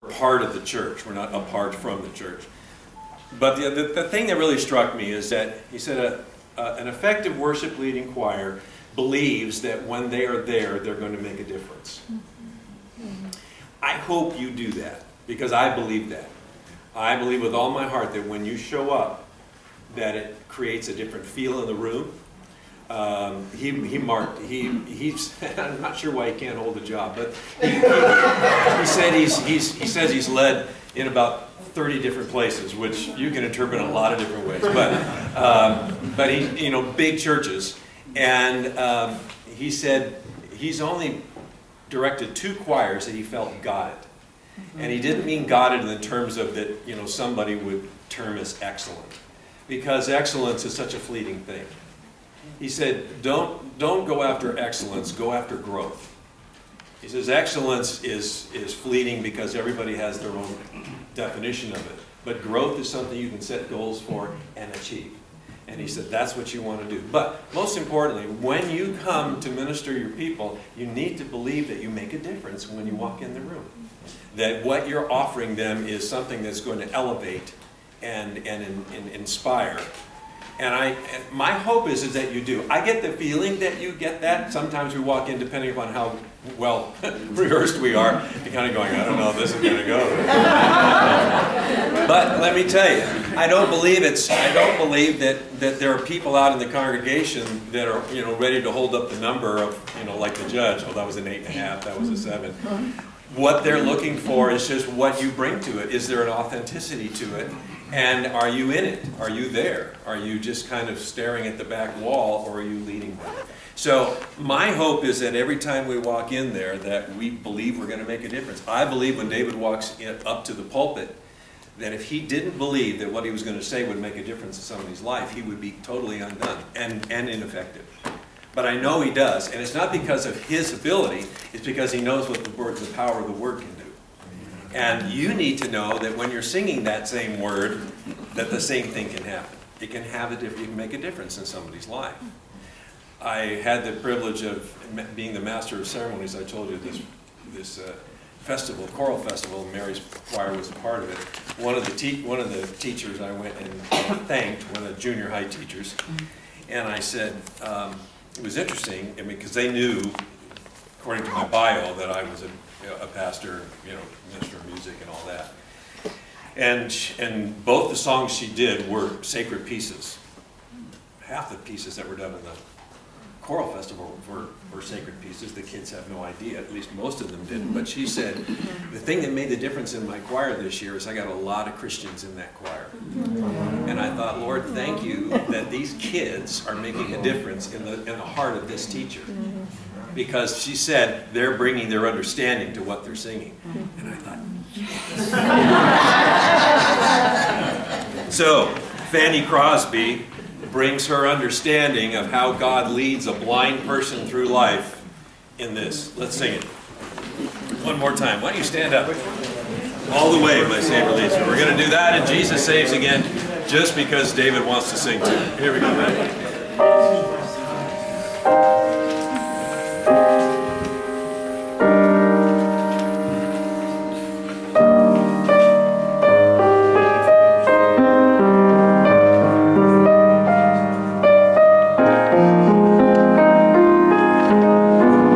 part of the church. We're not apart from the church. But the thing that really struck me is that he said an effective worship leading choir believes that when they are there, they're going to make a difference. I hope you do that, because I believe that. I believe with all my heart that when you show up, that it creates a different feel in the room. He's I'm not sure why he can't hold a job, but he says he's led in about 30 different places, which you can interpret in a lot of different ways. But he, you know, big churches, and he said he's only directed 2 choirs that he felt got it, and he didn't mean got it in the terms of that, you know, somebody would term as excellent, because excellence is such a fleeting thing. He said, don't go after excellence, go after growth. He says excellence is fleeting because everybody has their own definition of it. But growth is something you can set goals for and achieve. And he said that's what you want to do. But most importantly, when you come to minister your people, you need to believe that you make a difference when you walk in the room. That what you're offering them is something that's going to elevate and inspire. And my hope is that you do. I get the feeling that you get that. Sometimes we walk in, depending upon how well rehearsed we are, you're kind of going, I don't know if this is going to go. But let me tell you, I don't believe that there are people out in the congregation that are, you know, ready to hold up the number of, you know, like the judge. Oh, that was an 8.5. That was a 7. What they're looking for is just what you bring to it. Is there an authenticity to it? And are you in it? Are you there? Are you just kind of staring at the back wall, or are you leading them? So my hope is that every time we walk in there that we believe we're going to make a difference. I believe when David walks up to the pulpit that if he didn't believe that what he was going to say would make a difference in somebody's life, he would be totally undone and ineffective. But I know he does, and it's not because of his ability, it's because he knows what the power of the word can do. And you need to know that when you're singing that same word, that the same thing can happen. It can have you can make a difference in somebody's life. I had the privilege of being the master of ceremonies. I told you this festival, choral festival, Mary's choir was a part of it. One of the teachers I went and thanked, one of the junior high teachers, and I said, it was interesting, I mean, because they knew, according to my bio, that I was a pastor, you know, minister of music and all that. And both the songs she did were sacred pieces. Half the pieces that were done in the choral festival were sacred pieces. The kids have no idea, at least most of them didn't. But she said, the thing that made the difference in my choir this year is I got a lot of Christians in that choir. And I thought, Lord, thank you that these kids are making a difference in the heart of this teacher. Because she said they're bringing their understanding to what they're singing. And I thought, yes. So, Fanny Crosby brings her understanding of how God leads a blind person through life in this. Let's sing it. One more time. Why don't you stand up? All the way, my Savior leads me. We're going to do that, and Jesus Saves again, just because David wants to sing too. Here we go, man.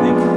Leads me,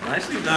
Nicely done.